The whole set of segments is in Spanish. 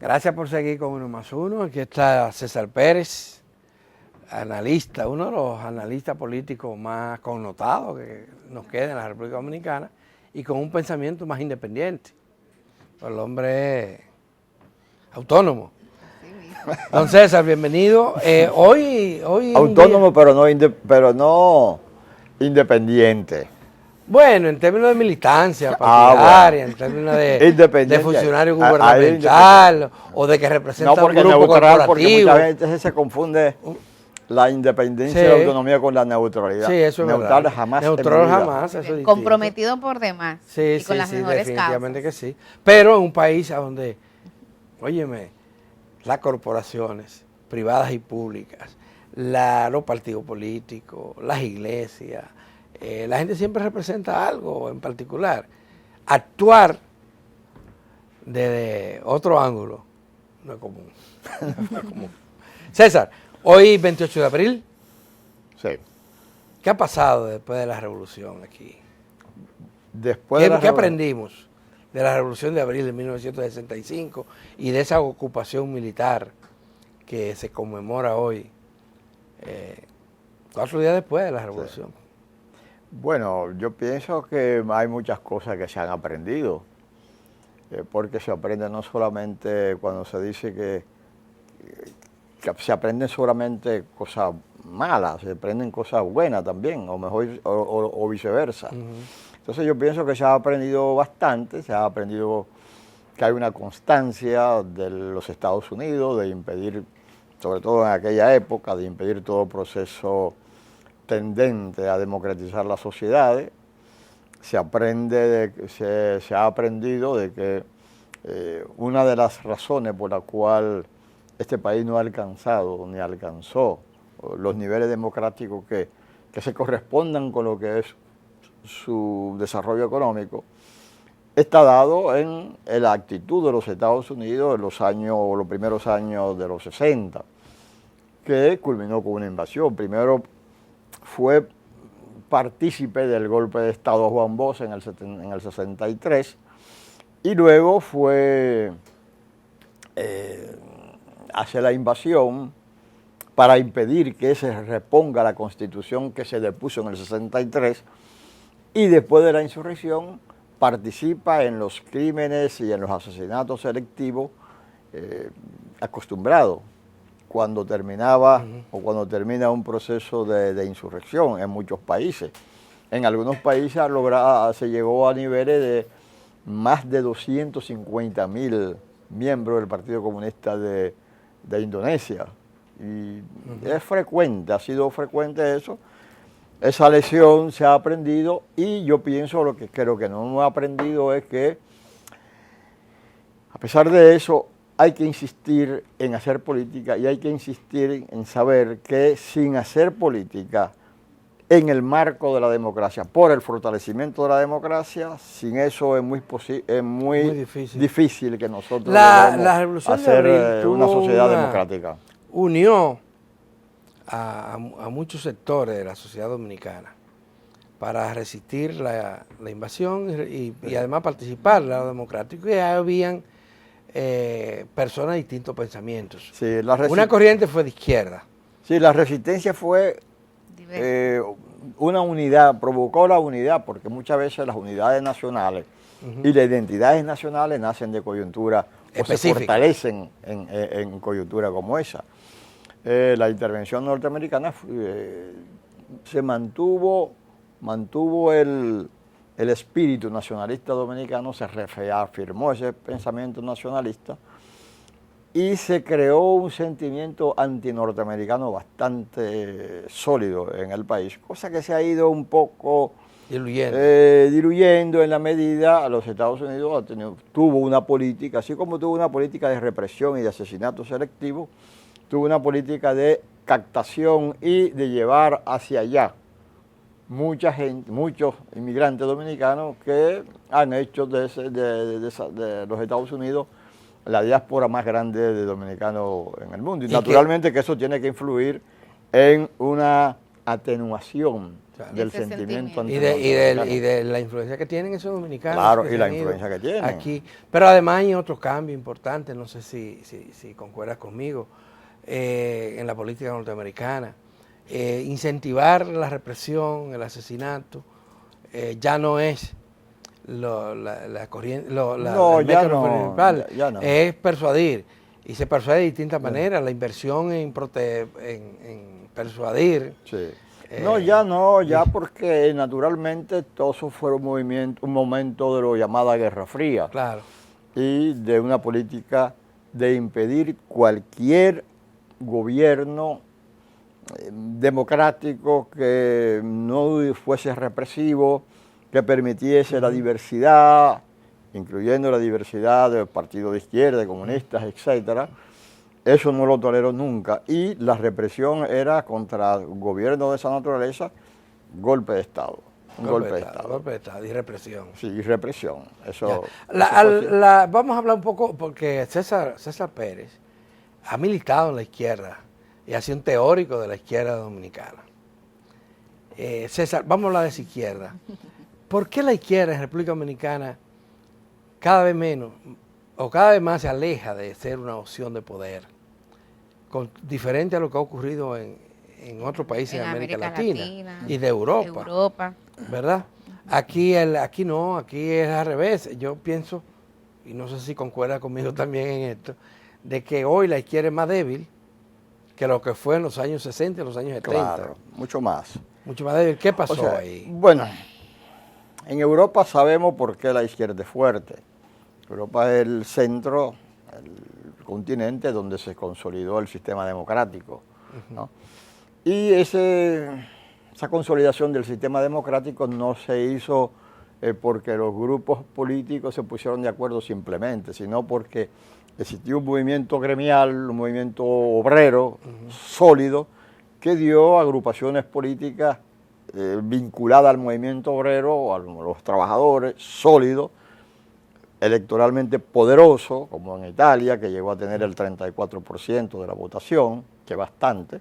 Gracias por seguir con Uno más Uno. Aquí está César Pérez, analista, uno de los analistas políticos más connotados que nos queda en la República Dominicana y con un pensamiento más independiente. El hombre es autónomo. Don César, bienvenido. Hoy autónomo, pero no independiente. Bueno, en términos de militancia partidaria, en términos de funcionario gubernamental o de que representa un grupo corporativo. Porque muchas veces se confunde la independencia y la autonomía con la neutralidad. Sí, eso es neutral verdad. Jamás. Neutral jamás, eso es comprometido por demás. Sí, y con las mejores definitivamente causas. que sí. Pero en un país donde, óyeme, las corporaciones privadas y públicas, los partidos políticos, las iglesias, la gente siempre representa algo en particular. Actuar desde otro ángulo no es común. No es común. César, hoy 28 de abril. Sí. ¿Qué ha pasado después de la revolución aquí? ¿Qué aprendimos de la revolución de abril de 1965 y de esa ocupación militar que se conmemora hoy, 4 días después de la revolución? Sí. Bueno, yo pienso que hay muchas cosas que se han aprendido, porque se aprende no solamente cuando se dice que se aprenden solamente cosas malas, se aprenden cosas buenas también, o mejor, o viceversa. Entonces yo pienso que se ha aprendido bastante, se ha aprendido que hay una constancia de los Estados Unidos de impedir, sobre todo en aquella época, de impedir todo proceso tendente a democratizar las sociedades. Se ha aprendido de que una de las razones por la cual este país no ha alcanzado ni alcanzó los niveles democráticos que se correspondan con lo que es su desarrollo económico, está dado en la actitud de los Estados Unidos en los primeros años de los 60, que culminó con una invasión. Primero fue partícipe del golpe de Estado a Juan Bosch en el 63 y luego fue hacia la invasión para impedir que se reponga la Constitución que se depuso en el 63 y después de la insurrección participa en los crímenes y en los asesinatos selectivos acostumbrados cuando terminaba o cuando termina un proceso de insurrección en muchos países. En algunos países se llegó a niveles de más de 250.000 miembros del Partido Comunista de Indonesia. Y es frecuente, ha sido frecuente eso. Esa lección se ha aprendido y yo pienso lo que no hemos aprendido es que a pesar de eso hay que insistir en hacer política y hay que insistir en saber que sin hacer política en el marco de la democracia, por el fortalecimiento de la democracia, sin eso es muy difícil que nosotros la revolución hacer de abril una sociedad democrática. Unió a muchos sectores de la sociedad dominicana para resistir la invasión y además participar en lo democrático. Y habían personas de distintos pensamientos. Sí, una corriente fue de izquierda. Sí, la resistencia fue una unidad, provocó la unidad, porque muchas veces las unidades nacionales y las identidades nacionales nacen de coyuntura o se fortalecen en coyuntura como esa. La intervención norteamericana se mantuvo el espíritu nacionalista dominicano, se reafirmó ese pensamiento nacionalista y se creó un sentimiento antinorteamericano bastante sólido en el país, cosa que se ha ido un poco diluyendo en la medida los Estados Unidos tuvo una política, así como tuvo una política de represión y de asesinato selectivo, tuvo una política de captación y de llevar hacia allá muchos inmigrantes dominicanos que han hecho de los Estados Unidos la diáspora más grande de dominicanos en el mundo. Y naturalmente que eso tiene que influir en una atenuación del Ese sentimiento sentimiento. Y de la influencia que tienen esos dominicanos. Claro, que y se la han ido influencia que tienen. aquí. Pero además hay otro cambio importante, no sé si concuerdas conmigo, en la política norteamericana. Incentivar la represión, el asesinato, ya no es la corriente, No, el ya método no, principal, ya no. es persuadir. Y se persuade de distintas maneras, la inversión en persuadir. Sí. No, ya porque naturalmente todo eso fue un momento de lo llamada Guerra Fría. Claro. Y de una política de impedir cualquier gobierno democrático que no fuese represivo, que permitiese la diversidad, incluyendo la diversidad de partidos de izquierda, de comunistas, etcétera. Eso no lo toleró nunca. Y la represión era contra gobiernos de esa naturaleza, golpe de Estado. Golpe de Estado y represión. Sí, y represión. Eso, vamos a hablar un poco, porque César Pérez ha militado en la izquierda y ha sido un teórico de la izquierda dominicana. César, vamos a hablar de esa izquierda. ¿Por qué la izquierda en República Dominicana cada vez menos o cada vez más se aleja de ser una opción de poder? Diferente a lo que ha ocurrido en otros países de América Latina y de Europa. ¿Verdad? Aquí no, aquí es al revés. Yo pienso, y no sé si concuerda conmigo también en esto, de que hoy la izquierda es más débil que lo que fue en los años 60 y los años 70. Claro, mucho más. Mucho más débil. ¿Qué pasó ahí? Bueno, en Europa sabemos por qué la izquierda es fuerte. Europa es el centro, el continente donde se consolidó el sistema democrático, ¿no? Y esa consolidación del sistema democrático no se hizo porque los grupos políticos se pusieron de acuerdo simplemente, sino porque existió un movimiento gremial, un movimiento obrero sólido que dio agrupaciones políticas vinculadas al movimiento obrero, a los trabajadores, sólidos, electoralmente poderoso, como en Italia, que llegó a tener el 34% de la votación, que es bastante,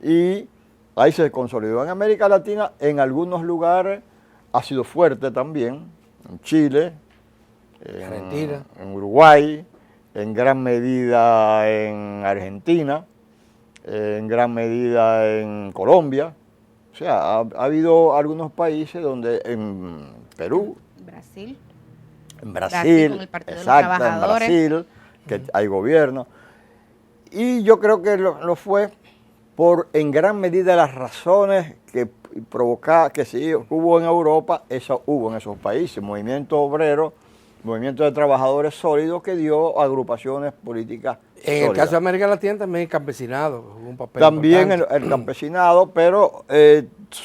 y ahí se consolidó. En América Latina, en algunos lugares, ha sido fuerte también, en Chile, Argentina, en Uruguay, en gran medida en Argentina, en gran medida en Colombia. O sea, ha habido algunos países donde, en Perú, Brasil. En Brasil, con el Partido de los exacto, en Trabajadores. Brasil, que hay gobierno. Y yo creo que lo fue por en gran medida las razones que provocaban, que sí hubo en Europa, eso hubo en esos países, movimiento obrero, movimiento de trabajadores sólidos que dio agrupaciones políticas En el caso de América Latina también el campesinado jugó un papel también importante. el campesinado, pero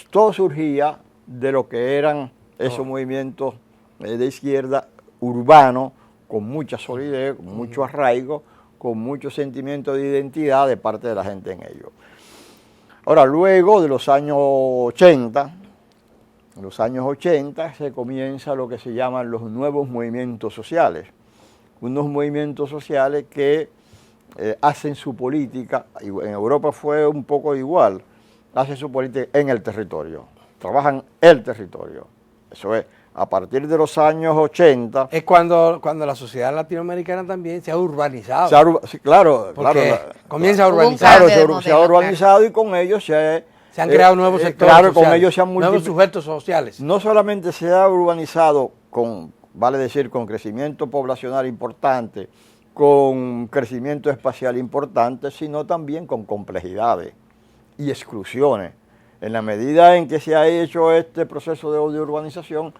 todo surgía de lo que eran esos movimientos de izquierda urbano, con mucha solidez, con mucho arraigo, con mucho sentimiento de identidad de parte de la gente en ello. Ahora, luego de los años 80, se comienza lo que se llaman los nuevos movimientos sociales. Unos movimientos sociales que hacen su política, y en Europa fue un poco igual, hacen su política en el territorio, trabajan el territorio. Eso es, a partir de los años 80... Es cuando la sociedad latinoamericana también se ha urbanizado. Sí, claro, comienza a urbanizarse. urbanizarse. Se ha urbanizado y con ellos se han creado nuevos sectores sociales, con ellos se han nuevos sujetos sociales. No solamente se ha urbanizado con, vale decir, con crecimiento poblacional importante, con crecimiento espacial importante, sino también con complejidades y exclusiones. En la medida en que se ha hecho este proceso de urbanización,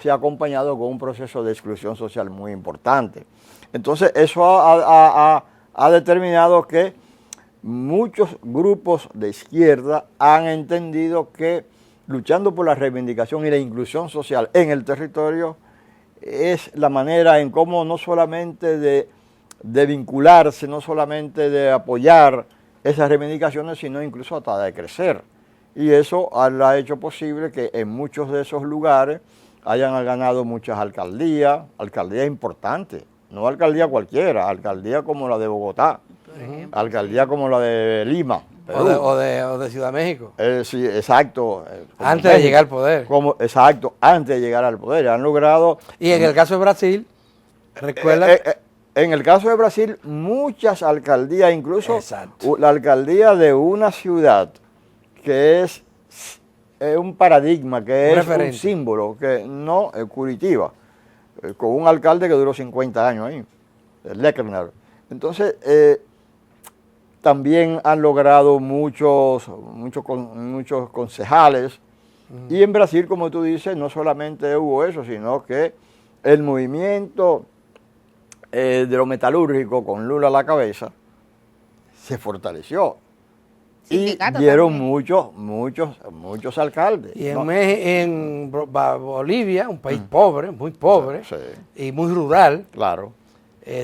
se ha acompañado con un proceso de exclusión social muy importante. Entonces, eso ha determinado que muchos grupos de izquierda han entendido que luchando por la reivindicación y la inclusión social en el territorio es la manera en cómo no solamente de vincularse, no solamente de apoyar esas reivindicaciones, sino incluso hasta de crecer. Y eso ha hecho posible que en muchos de esos lugares hayan ganado muchas alcaldías importantes, no alcaldía cualquiera, alcaldía como la de Bogotá, alcaldía como la de Lima, Perú. O de Ciudad de México. Sí, exacto. Antes de llegar al poder. Exacto, antes de llegar al poder. Han logrado... Y en el caso de Brasil, recuerda... en el caso de Brasil, muchas alcaldías, incluso exacto. La alcaldía de una ciudad que es un paradigma, que es un símbolo, que no es Curitiba, con un alcalde que duró 50 años ahí, Leckerner. Entonces, también han logrado muchos concejales. Y en Brasil, como tú dices, no solamente hubo eso, sino que el movimiento de lo metalúrgico, con Lula a la cabeza, se fortaleció. Y dieron muchos alcaldes. Y en Bolivia, un país pobre, muy pobre, y muy rural, claro,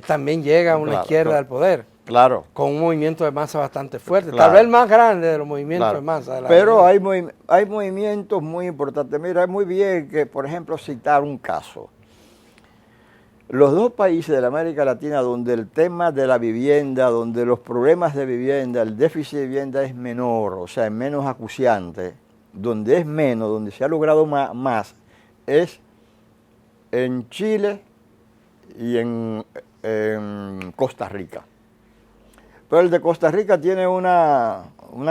también llega una izquierda al poder. Claro. Con un movimiento de masa bastante fuerte, tal vez el más grande de los movimientos de masa. Pero hay movimientos muy importantes. Mira, es muy bien que, por ejemplo, citar un caso. Los dos países de la América Latina donde el tema de la vivienda, donde los problemas de vivienda, el déficit de vivienda es menor, o sea, es menos acuciante, donde es menos, donde se ha logrado más, es en Chile y en Costa Rica. Pero el de Costa Rica tiene una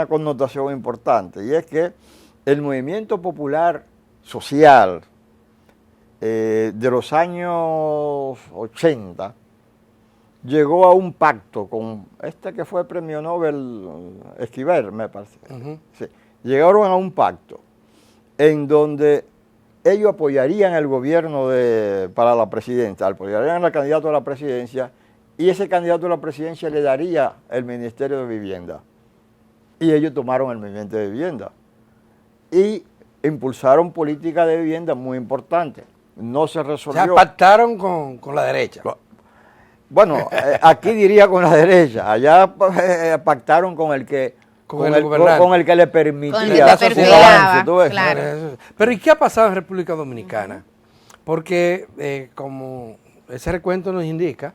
connotación importante, y es que el movimiento popular social de los años 80 llegó a un pacto con que fue premio Nobel, Esquivel, me parece. Sí. Llegaron a un pacto en donde ellos apoyarían el gobierno para la presidencia, apoyarían al candidato a la presidencia, y ese candidato a la presidencia le daría el Ministerio de Vivienda. Y ellos tomaron el movimiento de vivienda y impulsaron políticas de vivienda muy importantes. No se resolvió. O sea, pactaron con la derecha. Bueno, aquí diría con la derecha. Allá pactaron con el que le permitía claro. Pero ¿y qué ha pasado en República Dominicana? Porque como ese recuento nos indica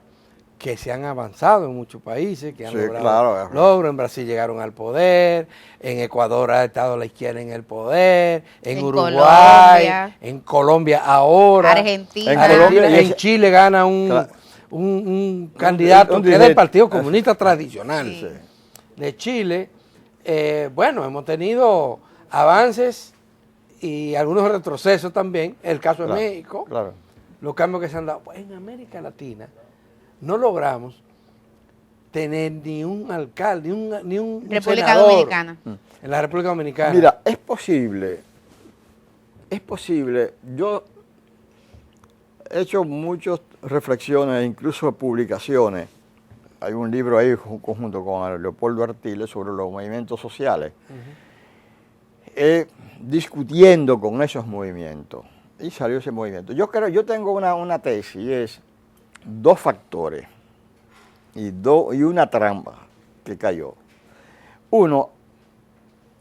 que se han avanzado en muchos países, que han logrado logros. En Brasil llegaron al poder, en Ecuador ha estado la izquierda en el poder, en Uruguay, en Colombia ahora, Argentina. En Chile gana un candidato que es del Partido Comunista Tradicional de Chile. Bueno, hemos tenido avances y algunos retrocesos también, el caso de México, los cambios que se han dado. Pues en América Latina no logramos tener ni un alcalde, ni un República senador Dominicana. En la República Dominicana. Mira, es posible. Yo he hecho muchas reflexiones, incluso publicaciones. Hay un libro ahí conjunto con Leopoldo Artiles sobre los movimientos sociales, discutiendo con esos movimientos. Y salió ese movimiento. Yo tengo una tesis, y es dos factores y una trampa que cayó. Uno,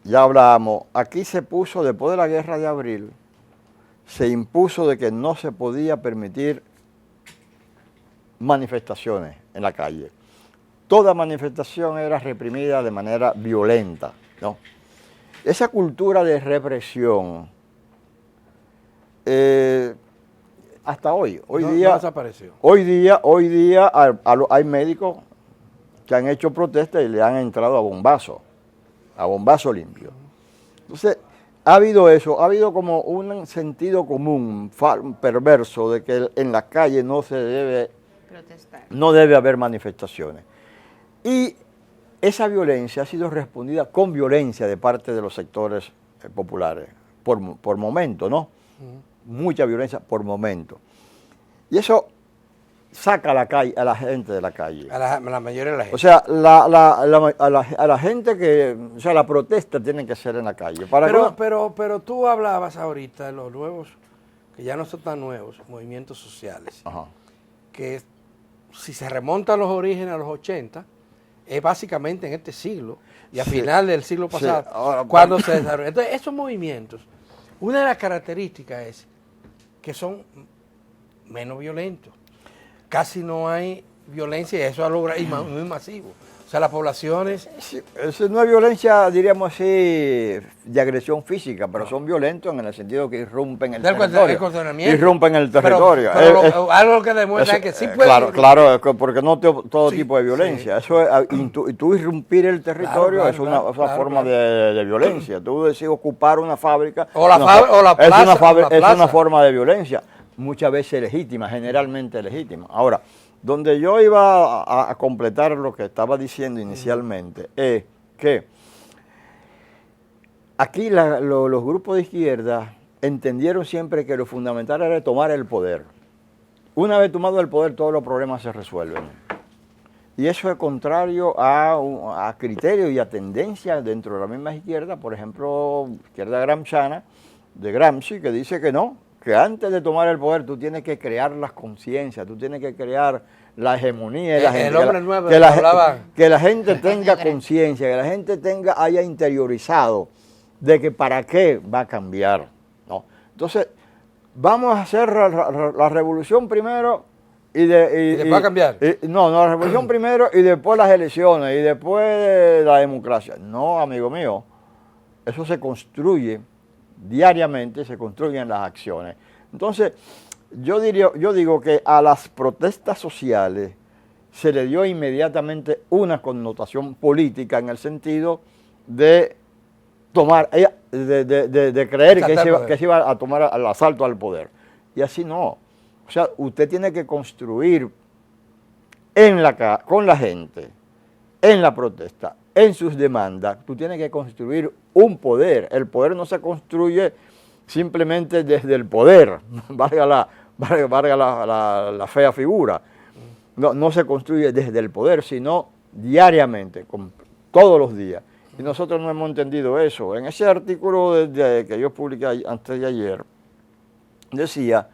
ya hablábamos, aquí se puso, después de la guerra de abril, se impuso de que no se podía permitir manifestaciones en la calle. Toda manifestación era reprimida de manera violenta, ¿no? Esa cultura de represión, hasta hoy día desapareció. Hoy día hay médicos que han hecho protestas y le han entrado a bombazo limpio. Entonces, ha habido eso, ha habido como un sentido común perverso de que en la calle no debe haber manifestaciones. Y esa violencia ha sido respondida con violencia de parte de los sectores populares, por momento, ¿no? Mucha violencia por momento. Y eso saca a la gente de la calle. A la mayoría de la gente. O sea, a la gente o sea, la protesta tiene que ser en la calle. Pero tú hablabas ahorita de los nuevos, que ya no son tan nuevos, movimientos sociales. Ajá. Que si se remonta a los orígenes, a los 80, es básicamente en este siglo, y a final del siglo pasado, cuando se desarrolló. Entonces, esos movimientos, una de las características es que son menos violentos. Casi no hay violencia y eso ha logrado, y muy masivo. O sea, las poblaciones... Sí, eso no es violencia, diríamos así, de agresión física, pero son violentos en el sentido que irrumpen el territorio. Irrumpen el territorio. Pero algo que demuestra que sí puede... Claro, porque no todo tipo de violencia. Eso es, tú irrumpir el territorio es una forma de violencia. Tú decís ocupar una fábrica o la plaza, es una forma de violencia, muchas veces legítima, generalmente legítima. Ahora, donde yo iba a completar lo que estaba diciendo inicialmente es que aquí los grupos de izquierda entendieron siempre que lo fundamental era tomar el poder. Una vez tomado el poder, todos los problemas se resuelven. Y eso es contrario a criterios y a tendencias dentro de la misma izquierda, por ejemplo, izquierda gramsciana, de Gramsci, que dice que no, que antes de tomar el poder tú tienes que crear las conciencias, tú tienes que crear la hegemonía de la gente. El hombre nuevo que la gente tenga conciencia, que la gente haya interiorizado de que para qué va a cambiar, ¿no? Entonces, vamos a hacer la revolución primero y después va a cambiar. La revolución primero y después las elecciones y después la democracia. No, amigo mío, eso se construye diariamente, se construyen las acciones. Entonces, yo digo que a las protestas sociales se le dio inmediatamente una connotación política en el sentido de tomar, de creer que se iba a tomar el asalto al poder. Y así no. O sea, usted tiene que construir con la gente, en la protesta, en sus demandas, tú tienes que construir un poder. El poder no se construye simplemente desde el poder, valga la fea figura. No se construye desde el poder, sino diariamente, todos los días. Y nosotros no hemos entendido eso. En ese artículo que yo publiqué antes de ayer, decía,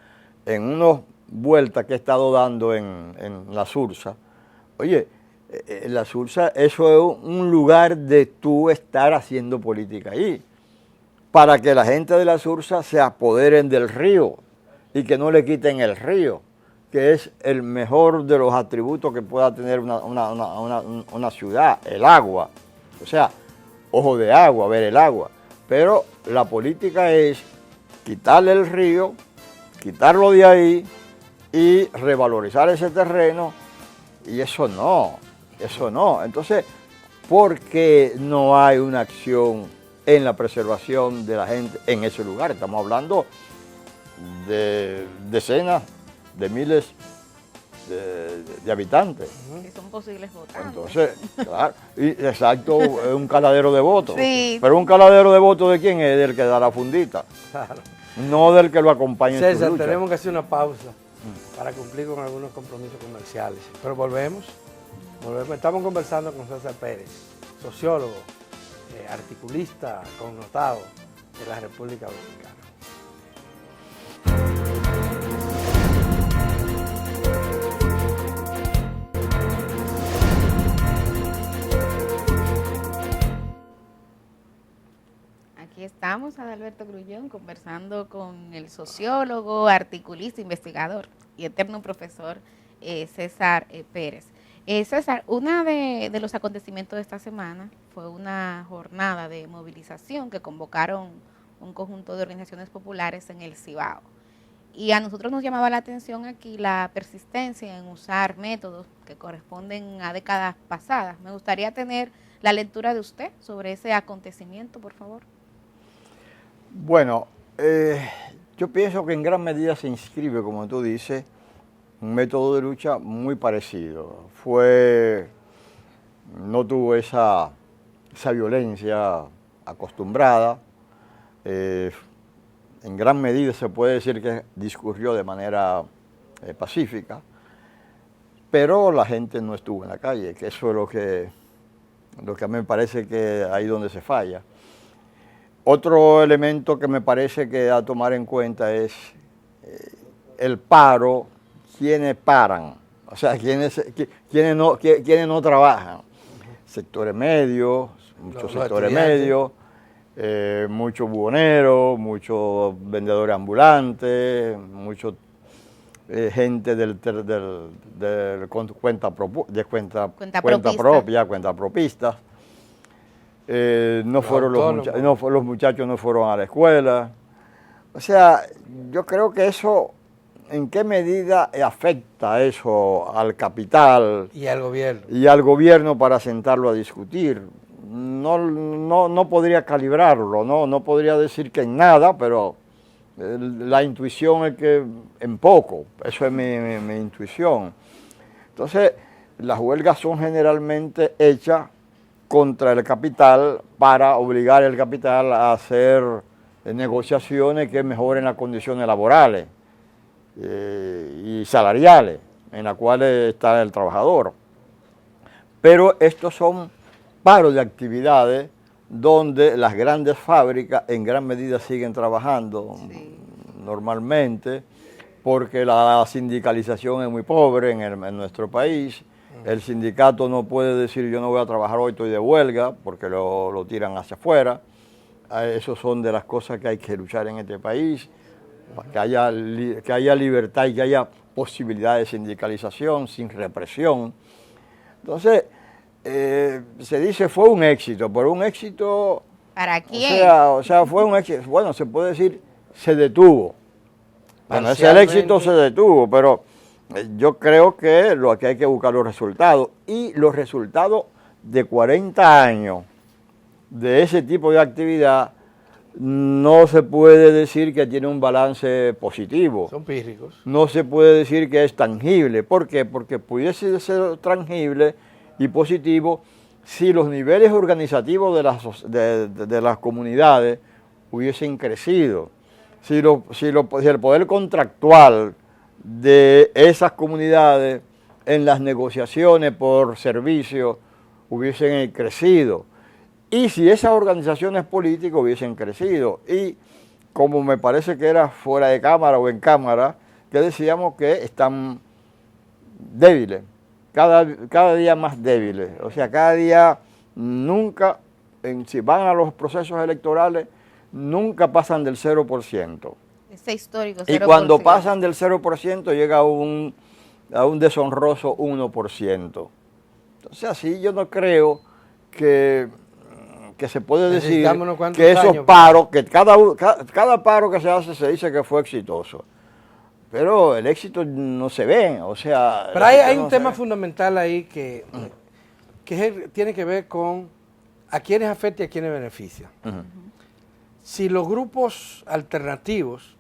en unas vueltas que he estado dando en la Sursa, oye, la Sursa, eso es un lugar de tú estar haciendo política ahí, para que la gente de la Sursa se apoderen del río y que no le quiten el río, que es el mejor de los atributos que pueda tener una ciudad, el agua. O sea, ojo de agua, ver el agua. Pero la política es quitarle el río, quitarlo de ahí y revalorizar ese terreno, y eso no. Entonces, ¿por qué no hay una acción en la preservación de la gente en ese lugar? Estamos hablando de decenas de miles de habitantes. Que son posibles votantes. Entonces, claro, exacto, es un caladero de votos. Sí. Pero un caladero de votos, ¿de quién es? Del que da la fundita. Claro. No del que lo acompaña en su César, lucha. tenemos que hacer una pausa para cumplir con algunos compromisos comerciales. Pero volvemos. Estamos conversando con César Pérez, sociólogo, articulista connotado de la República Dominicana. Aquí estamos, Adalberto Grullón, conversando con el sociólogo, articulista, investigador y eterno profesor César Pérez. César, uno de los acontecimientos de esta semana fue una jornada de movilización que convocaron un conjunto de organizaciones populares en el Cibao. Y a nosotros nos llamaba la atención aquí la persistencia en usar métodos que corresponden a décadas pasadas. Me gustaría tener la lectura de usted sobre ese acontecimiento, por favor. Bueno, yo pienso que en gran medida se inscribe, como tú dices, un método de lucha muy parecido. No tuvo esa violencia acostumbrada. En gran medida se puede decir que discurrió de manera pacífica, pero la gente no estuvo en la calle, que eso es lo que a mí me parece que ahí donde se falla. Otro elemento que me parece que a tomar en cuenta es el paro, quienes paran, o sea, quienes no trabajan. Sectores medios, muchos sectores medios, muchos buhoneros, muchos vendedores ambulantes, muchos gente cuenta propista. No fueron los muchachos no fueron a la escuela. O sea, yo creo que eso, ¿en qué medida afecta eso al capital? Y al gobierno. Y al gobierno para sentarlo a discutir. No podría calibrarlo, no podría decir que en nada, pero la intuición es que en poco, eso es mi intuición. Entonces, las huelgas son generalmente hechas contra el capital para obligar al capital a hacer negociaciones que mejoren las condiciones laborales y salariales en las cuales está el trabajador. Pero estos son paros de actividades donde las grandes fábricas en gran medida siguen trabajando normalmente, porque la sindicalización es muy pobre en nuestro país. El sindicato no puede decir yo no voy a trabajar hoy, estoy de huelga, porque lo tiran hacia afuera. Esas son de las cosas que hay que luchar en este país, que haya libertad y que haya posibilidad de sindicalización sin represión. Entonces, se dice fue un éxito, pero un éxito... ¿Para quién? O sea, fue un éxito, bueno, se puede decir, se detuvo. Bueno, ese éxito se detuvo, pero yo creo que lo que hay que buscar los resultados. Y los resultados de 40 años de ese tipo de actividad no se puede decir que tiene un balance positivo. Son pírricos. No se puede decir que es tangible. ¿Por qué? Porque pudiese ser tangible y positivo si los niveles organizativos de las comunidades hubiesen crecido. Si el poder contractual de esas comunidades en las negociaciones por servicios hubiesen crecido. Y si esas organizaciones políticas hubiesen crecido. Y como me parece que era fuera de cámara o en cámara, que decíamos que están débiles, cada día más débiles. O sea, cada día nunca, si van a los procesos electorales, nunca pasan del 0%. Ese histórico 0%. Y cuando pasan del 0% llega a un deshonroso 1%. Entonces así yo no creo que se puede decir que esos paros, que cada paro que se hace se dice que fue exitoso. Pero el éxito no se ve, o sea... Pero hay un tema fundamental ahí que tiene que ver con a quiénes afecta y a quiénes beneficia. Si los grupos alternativos,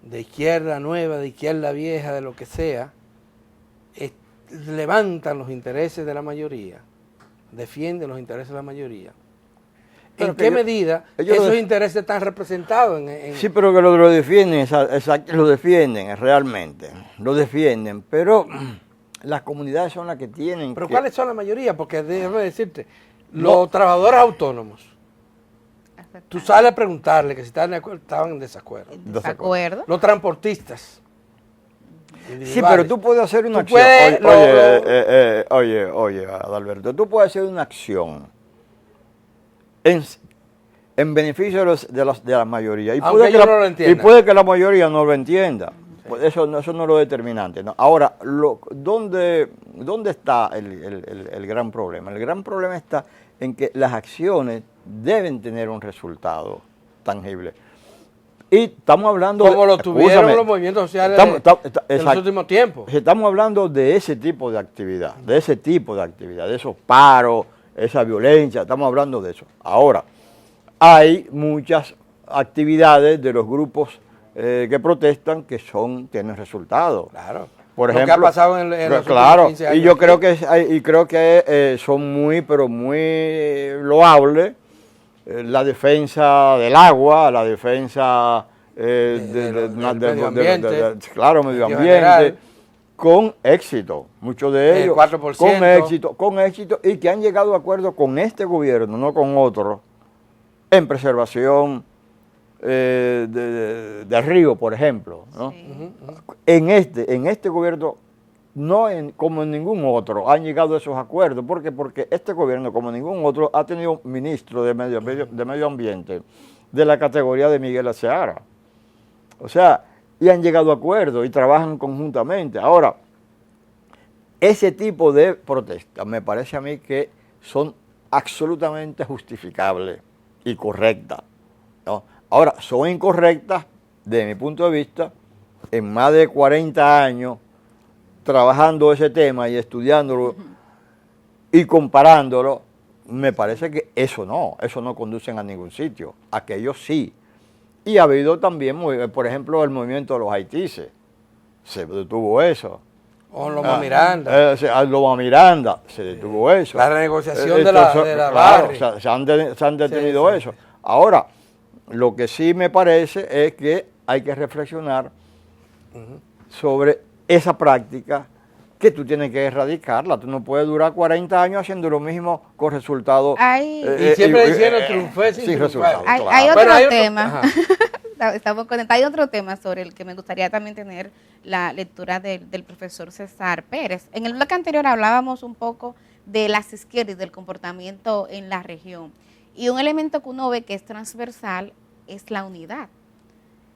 de izquierda nueva, de izquierda vieja, de lo que sea, levantan los intereses de la mayoría, defienden los intereses de la mayoría, ¿en qué medida esos intereses están representados en...? Sí, pero que lo defienden, lo defienden realmente, lo defienden, pero las comunidades son las que tienen... ¿Pero cuáles son la mayoría? Porque déjame decirte, los trabajadores autónomos, tú sales a preguntarle que si estaban en desacuerdo. ¿Desacuerdo? Los transportistas. Sí, pero tú puedes hacer una acción. Oye, Adalberto, tú puedes hacer una acción en beneficio de la mayoría. Y puede que la mayoría no lo entienda. Sí. Pues eso no es lo determinante, ¿no? Ahora, ¿dónde está el gran problema? El gran problema está en que las acciones deben tener un resultado tangible. Y estamos hablando... Como lo tuvieron los movimientos sociales en los últimos tiempos. Estamos hablando de ese tipo de actividad, de esos paros, esa violencia, estamos hablando de eso. Ahora, hay muchas actividades de los grupos que protestan que tienen resultados. Claro. Por ejemplo, lo que ha pasado en los claro, 15 años. Y yo creo que son muy loables la defensa del agua, la defensa del medio ambiente, con éxito, muchos de ellos 4%. con éxito, y que han llegado a acuerdo con este gobierno, no con otro, en preservación del río, por ejemplo, ¿no? Sí. En este gobierno, como en ningún otro, han llegado a esos acuerdos. ¿Por qué? Porque este gobierno, como ningún otro, ha tenido un ministro de medio ambiente de la categoría de Miguel Seara. O sea, y han llegado a acuerdos y trabajan conjuntamente. Ahora, ese tipo de protestas me parece a mí que son absolutamente justificables y correctas, ¿no? Ahora, son incorrectas, desde mi punto de vista, en más de 40 años trabajando ese tema y estudiándolo y comparándolo, me parece que eso no conducen a ningún sitio, aquello sí. Y ha habido también, por ejemplo, el movimiento de los haitises, se detuvo eso. O Loma Miranda. Loma Miranda, se detuvo eso. La renegociación de la Barri. Claro, se han detenido eso. Ahora, lo que sí me parece es que hay que reflexionar sobre esa práctica que tú tienes que erradicarla. Tú no puedes durar 40 años haciendo lo mismo con resultados. Y siempre diciendo triunfé sin resultados. Hay otro tema. Estamos conectados. Hay otro tema sobre el que me gustaría también tener la lectura del profesor César Pérez. En el bloque anterior hablábamos un poco de las izquierdas y del comportamiento en la región. Y un elemento que uno ve que es transversal es la unidad.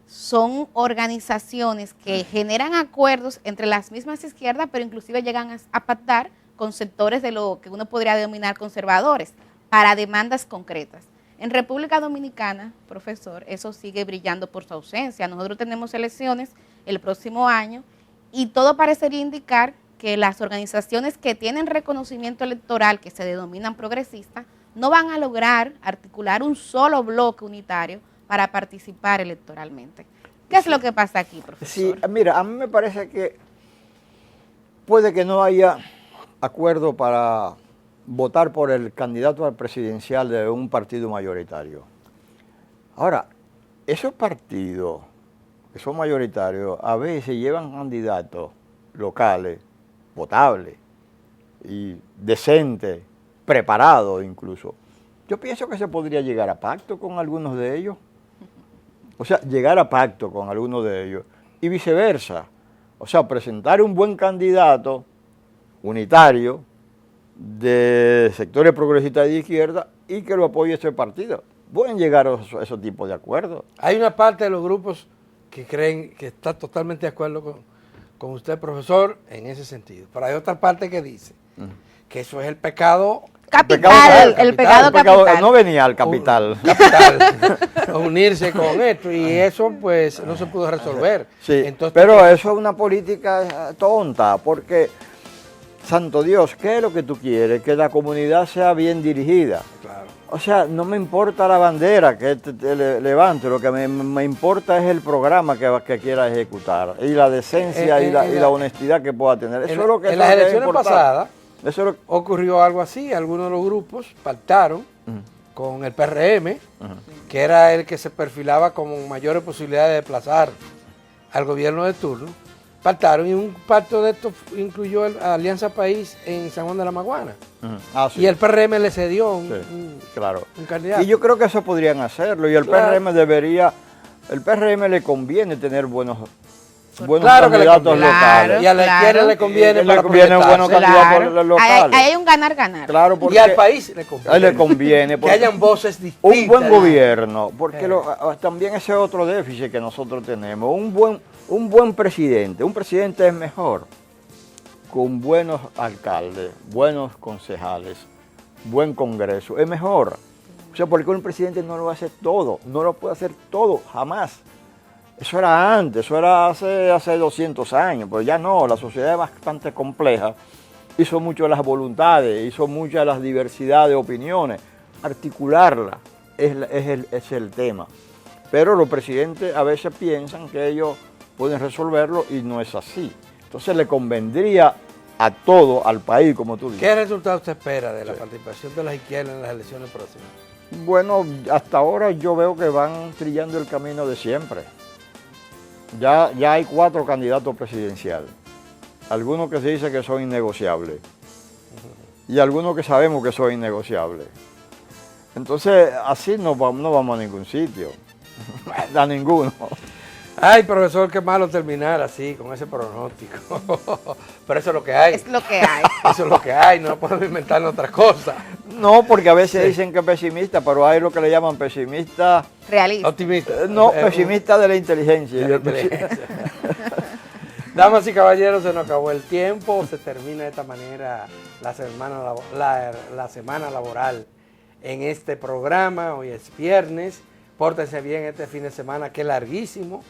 Son organizaciones que generan acuerdos entre las mismas izquierdas, pero inclusive llegan a pactar con sectores de lo que uno podría denominar conservadores para demandas concretas. En República Dominicana, profesor, eso sigue brillando por su ausencia. Nosotros tenemos elecciones el próximo año y todo parecería indicar que las organizaciones que tienen reconocimiento electoral, que se denominan progresistas, no van a lograr articular un solo bloque unitario para participar electoralmente. ¿Qué es lo que pasa aquí, profesor? Sí, mira, a mí me parece que puede que no haya acuerdo para votar por el candidato al presidencial de un partido mayoritario. Ahora, esos partidos que son mayoritarios a veces llevan candidatos locales, votables y decentes, preparados incluso. Yo pienso que se podría llegar a pacto con algunos de ellos. O sea, llegar a pacto con algunos de ellos y viceversa. O sea, presentar un buen candidato unitario de sectores progresistas y de izquierda y que lo apoye ese partido. Pueden llegar a esos tipos de acuerdos. Hay una parte de los grupos que creen que está totalmente de acuerdo con usted, profesor, en ese sentido. Pero hay otra parte que dice que eso es el pecado capital, el pecado capital. No venía al capital. Unirse con esto y eso pues no se pudo resolver. Sí, entonces, pero eso es una política tonta porque, santo Dios, ¿qué es lo que tú quieres? Que la comunidad sea bien dirigida. Claro. O sea, no me importa la bandera que te levante, lo que me importa es el programa que quiera ejecutar y la decencia y la honestidad que pueda tener. Eso es lo que en las elecciones pasadas eso ocurrió algo así. Algunos de los grupos pactaron con el PRM, que era el que se perfilaba como mayores posibilidades de desplazar al gobierno de turno. Pactaron y un pacto de esto incluyó a Alianza País en San Juan de la Maguana. Sí. Y el PRM le cedió un candidato. Y yo creo que eso podrían hacerlo. Y el PRM le conviene tener buenos candidatos locales. Y a la izquierda le conviene buenos candidatos locales. Hay un ganar-ganar. Claro, porque y al país le conviene que hayan voces distintas. Un buen gobierno, porque también ese es otro déficit que nosotros tenemos. Un buen presidente, un presidente es mejor con buenos alcaldes, buenos concejales, buen congreso, es mejor. O sea, porque un presidente no lo va a hacer todo, no lo puede hacer todo, jamás. Eso era antes, eso era hace 200 años, pero ya no, la sociedad es bastante compleja, hizo mucho de las voluntades, hizo mucha de las diversidades de opiniones, articularla es el tema. Pero los presidentes a veces piensan que ellos pueden resolverlo y no es así. Entonces le convendría a todo, al país, como tú dices. ¿Qué resultado usted espera de la participación de las izquierdas en las elecciones próximas? Bueno, hasta ahora yo veo que van trillando el camino de siempre. Ya hay 4 candidatos presidenciales. Algunos que se dice que son innegociables. Y algunos que sabemos que son innegociables. Entonces, así no vamos a ningún sitio. A ninguno. Ay, profesor, qué malo terminar así, con ese pronóstico. Pero eso es lo que hay. Es lo que hay. Eso es lo que hay, no podemos inventar otra cosa. No, porque a veces dicen que pesimista, pero hay lo que le llaman pesimista. Realista. Optimista. No, pesimista de la inteligencia. De la inteligencia. Damas y caballeros, se nos acabó el tiempo, se termina de esta manera la semana laboral en este programa. Hoy es viernes, pórtense bien este fin de semana que es larguísimo.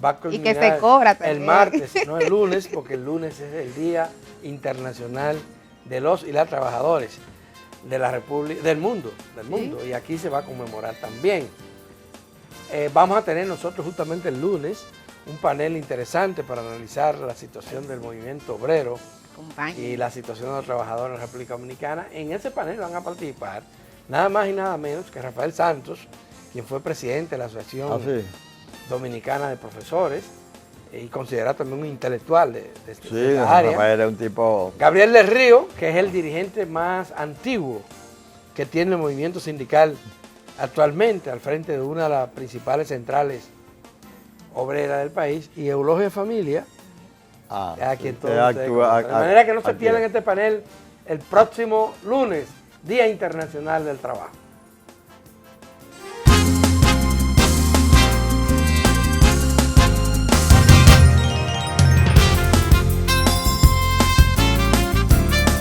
Va a y que se cobra también. El martes, no el lunes, porque el lunes es el Día Internacional de los y las Trabajadores de la República, del mundo, y aquí se va a conmemorar también. Vamos a tener nosotros justamente el lunes un panel interesante para analizar la situación del movimiento obrero y la situación de los trabajadores en la República Dominicana. En ese panel van a participar nada más y nada menos que Rafael Santos, quien fue presidente de la Asociación Dominicana de Profesores y considerado también un intelectual de esta área. Rafael es un tipo... Gabriel del Río, que es el dirigente más antiguo que tiene el movimiento sindical actualmente al frente de una de las principales centrales obreras del país, y Eulogio Familia, a quien todos ustedes conocen. De manera que no se pierdan este panel el próximo lunes, Día Internacional del Trabajo.